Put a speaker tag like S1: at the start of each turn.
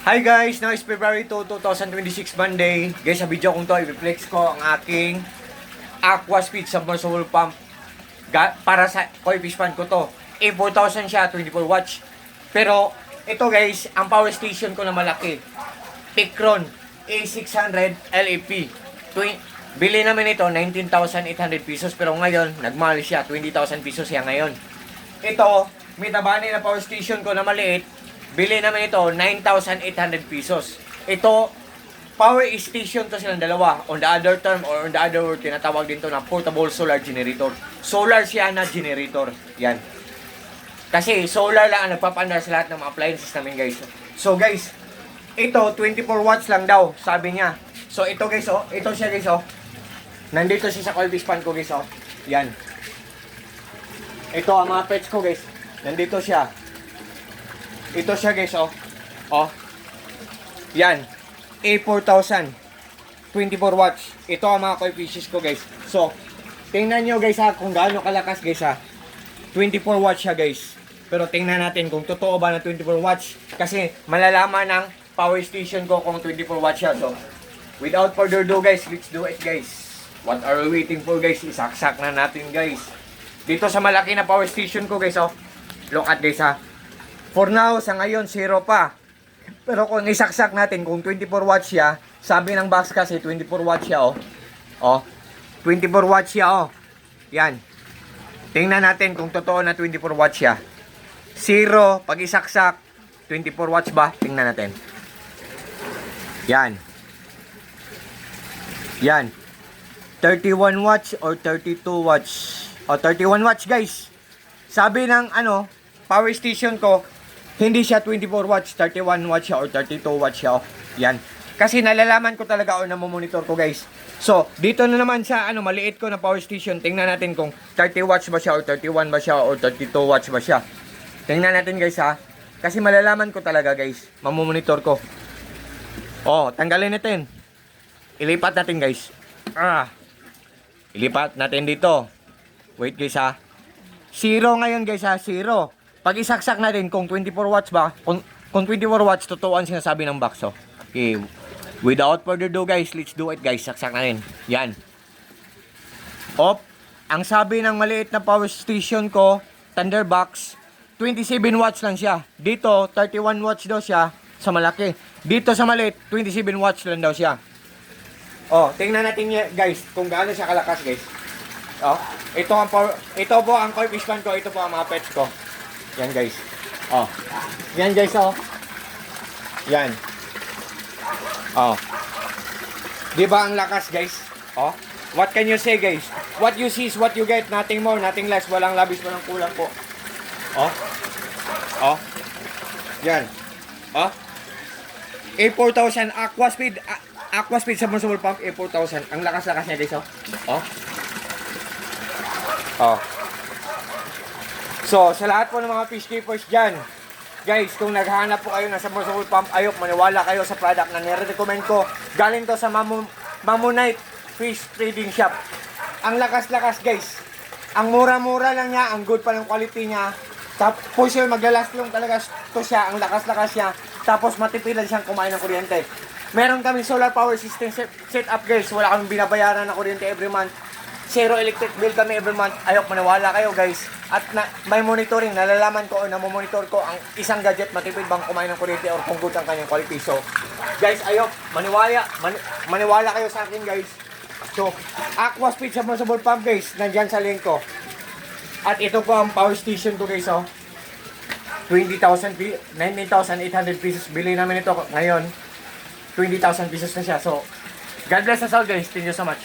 S1: Hi guys! Now is February 2, 2026 Monday. Guys, sa video kong to, i-flex ko ang aking Aquaspeed submersible pump para sa koi fish pan ko to. A4000 siya, 24 watts. Pero, ito guys, ang power station ko na malaki. Picron A600 LAP. Bili namin ito, 19,800 pesos. Pero ngayon, nagmahal siya, 20,000 pesos siya ngayon. Ito, may tabani na power station ko na maliit. Bili namin ito, 9,800 pesos. Ito, power station to silang dalawa. On the other term or on the other word, tinatawag din to na portable solar generator. Solar siya na generator. Yan. Kasi solar lang ang nagpapandar sa lahat ng mga appliances namin guys. So guys, ito 24 watts lang daw, sabi niya. So ito guys, oh, ito siya guys, oh. Nandito siya sa coil fish pan ko guys, oh. Yan. Ito ang mga pets ko guys. Nandito siya. Ito siya guys, oh. Oh. Yan. A4000. 24 watts. Ito ang mga koi fishes ko guys. So, tingnan nyo guys ha, kung gaano kalakas guys ha. 24 watts siya guys. Pero tingnan natin kung totoo ba na 24 watts. Kasi malalaman ng power station ko kung 24 watts siya. So, without further ado guys, let's do it guys. What are we waiting for guys? Isaksak na natin guys. Dito sa malaki na power station ko guys, oh. Look at guys ha. For now, sa ngayon, 0 pa. Pero kung isaksak natin, kung 24 watts siya, sabi ng box kasi 24 watts siya, oh. Oh, 24 watts siya, oh. Yan. Tingnan natin kung totoo na 24 watts siya. 0, pag isaksak, 24 watts ba? Tingnan natin. Yan. Yan. 31 watts or 32 watts. O, 31 watts, guys. Sabi ng, power station ko, hindi siya 24 watts, 31 watts siya or 32 watts siya. Oh. Yan. Kasi nalalaman ko talaga o namomonitor ko guys. So, dito na naman sa maliit ko na power station. Tingnan natin kung 30 watts ba siya or 31 ba siya or 32 watts ba siya. Tingnan natin guys ha. Kasi malalaman ko talaga guys. Mamomonitor ko. Oh, tanggalin natin. Ilipat natin guys. Ilipat natin dito. Wait guys ha. 0 ngayon guys ha. 0. Pag isaksak natin kung 24 watts ba, kung 24 watts, totoo ang sinasabi ng box, oh. Okay, without further ado guys, let's do it guys, saksak natin. Yan. Op, ang sabi ng maliit na power station ko, Thunderbox, 27 watts lang siya. Dito, 31 watts daw siya sa malaki. Dito sa maliit, 27 watts lang daw siya. Oh, tingnan natin guys, kung gaano siya kalakas guys. Oh, ito po ang koi fish pan ko, ito po ang mga pets ko. Yan guys. Oh. Yan guys, oh. Yan. Oh. 'Di ba ang lakas guys? Oh. What can you say guys? What you see is what you get. Nothing more, nothing less. Walang labis, walang kulang po. Oh. Oh. Yan. Oh. A4000 Aquaspeed submersible pump A4000. Ang lakas-lakas niya guys, oh. Oh. Oh. So, sa lahat po ng mga fish keepers dyan, guys, kung naghahanap po kayo ng submersible pump, ayok, maniwala kayo sa product na nire-recommend ko. Galing to sa Mamonite Fish Trading Shop. Ang lakas-lakas, guys. Ang mura-mura lang niya, ang good pa ng quality niya. Tapos yun, maglalast lang talaga to siya, ang lakas-lakas niya. Tapos matipilan siyang kumain ng kuryente. Meron kami solar power system set up, guys. Wala kami binabayaran na kuryente every month. Zero electric bill kami every month. Ayok, maniwala kayo guys. At may monitoring, nalalaman ko o namomonitor ko ang isang gadget matipid bang kumain ng kuryente or kung good ang kanyang quality. So, guys, ayok, maniwala kayo sa akin guys. So, Aquaspeed submersible pump guys, nandyan sa link ko. At ito po ang power station ko guys, oh. 19,800 pesos. Bili namin ito ngayon. 20,000 pesos na siya. So, God bless us all guys. Thank you so much.